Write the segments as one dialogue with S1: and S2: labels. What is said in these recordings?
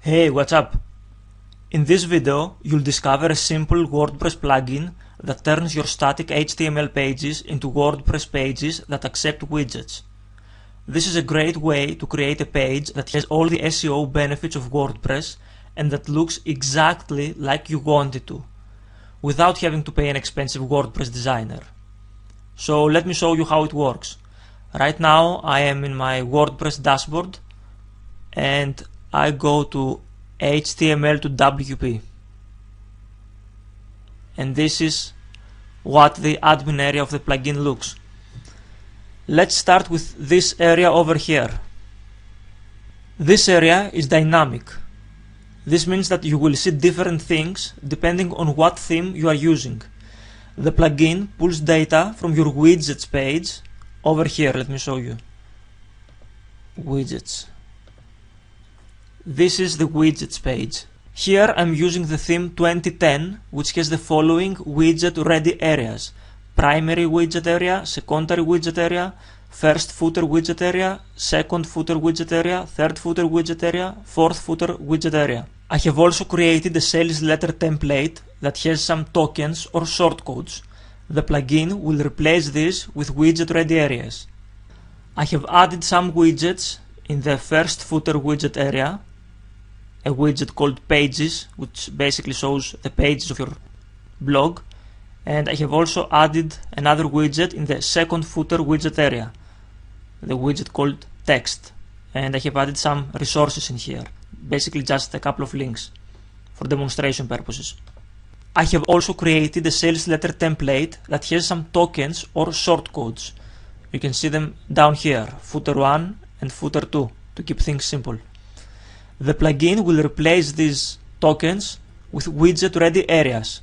S1: Hey, what's up? In this video, you'll discover a simple WordPress plugin that turns your static HTML pages into WordPress pages that accept widgets. This is a great way to create a page that has all the SEO benefits of WordPress and that looks exactly like you want it to, without having to pay an expensive WordPress designer. So let me show you how it works. Right now I am in my WordPress dashboard and I go to HTML to WP, and this is what the admin area of the plugin looks. Let's start with this area over here. This area is dynamic. This means that you will see different things depending on what theme you are using. The plugin pulls data from your widgets page over here. Let me show you. Widgets. This is the widgets page. Here I'm using the theme 2010, which has the following widget ready areas: primary widget area, secondary widget area, first footer widget area, second footer widget area, third footer widget area, fourth footer widget area. I have also created a sales letter template that has some tokens or shortcodes. The plugin will replace this with widget ready areas. I have added some widgets in the first footer widget area, a widget called Pages, which basically shows the pages of your blog, and I have also added another widget in the second footer widget area, the widget called Text, and I have added some resources in here, basically just a couple of links for demonstration purposes. I have also created a sales letter template that has some tokens or shortcodes. You can see them down here, footer 1 and footer 2, to keep things simple. The plugin will replace these tokens with widget ready areas.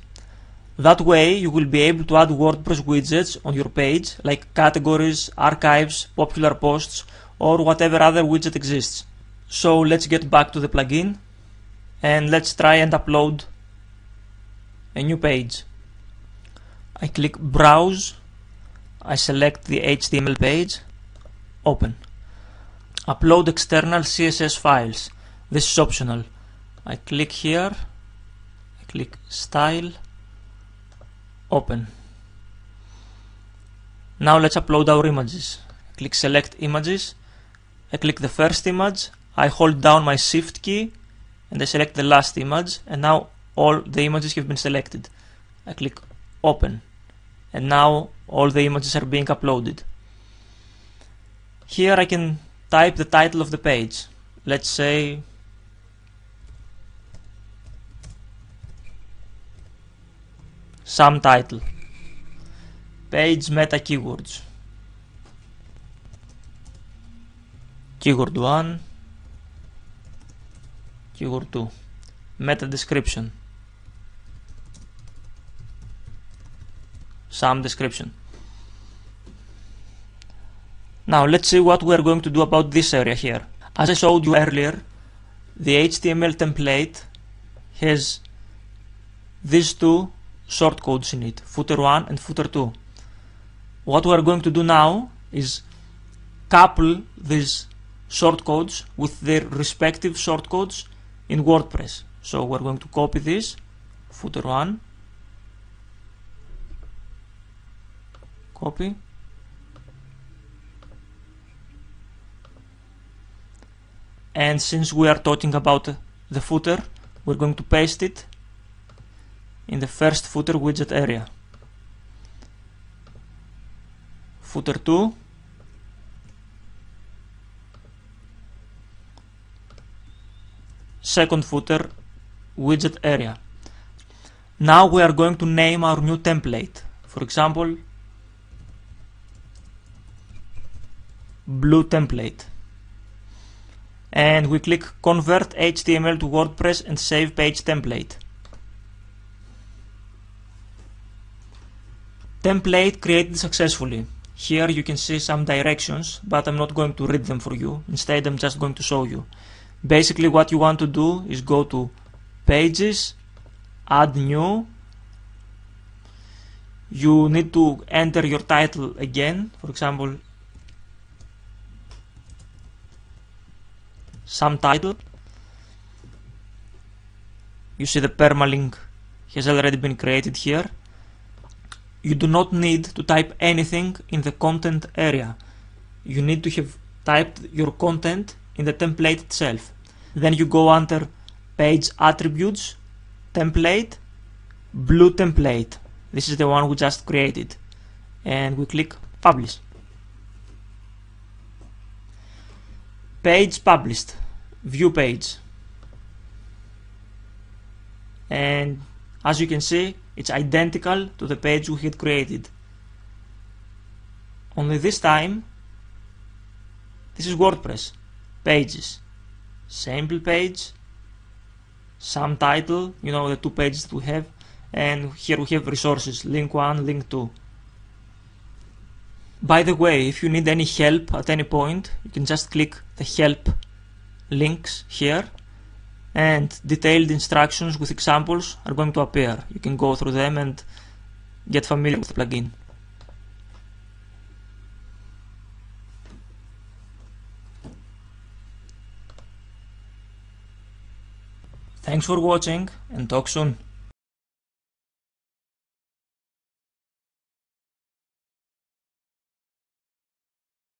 S1: That way you will be able to add WordPress widgets on your page, like categories, archives, popular posts, or whatever other widget exists. So let's get back to the plugin and let's try and upload a new page. I click Browse, I select the HTML page, Open. Upload external CSS files. This is optional. I click here, I click Style, Open. Now let's upload our images. I click Select Images, I click the first image, I hold down my Shift key and I select the last image, and now all the images have been selected. I click Open, and now all the images are being uploaded. Here I can type the title of the page. Let's say some title, page meta keywords, keyword 1, keyword 2, meta description, some description. Now let's see what we are going to do about this area here. As I showed you earlier, the HTML template has these two shortcodes in it, footer 1 and footer 2. What we are going to do now is couple these shortcodes with their respective shortcodes in WordPress. So we're going to copy this, footer 1, copy, and since we are talking about the footer, we're going to paste it in the first footer widget area. Footer 2, second footer widget area. Now we are going to name our new template. For example, blue template. And we click Convert HTML to WordPress and Save Page Template. Template created successfully. Here you can see some directions, but I'm not going to read them for you. Instead, I'm just going to show you. Basically, what you want to do is go to Pages, Add New. You need to enter your title again. For example, some title, You see the permalink has already been created here. You do not need to type anything in the content area. You need to have typed your content in the template itself. Then you go under Page Attributes, Template, Blue Template. This is the one we just created. And we click Publish. Page published. View page. And as you can see, it's identical to the page we had created. Only this time, this is WordPress. Pages. Sample page. Some title, you know, the two pages that we have. And here we have resources, link 1, link 2. By the way, if you need any help at any point, you can just click the help links here, and detailed instructions with examples are going to appear. You can go through them and get familiar with the plugin. Thanks for watching and talk soon.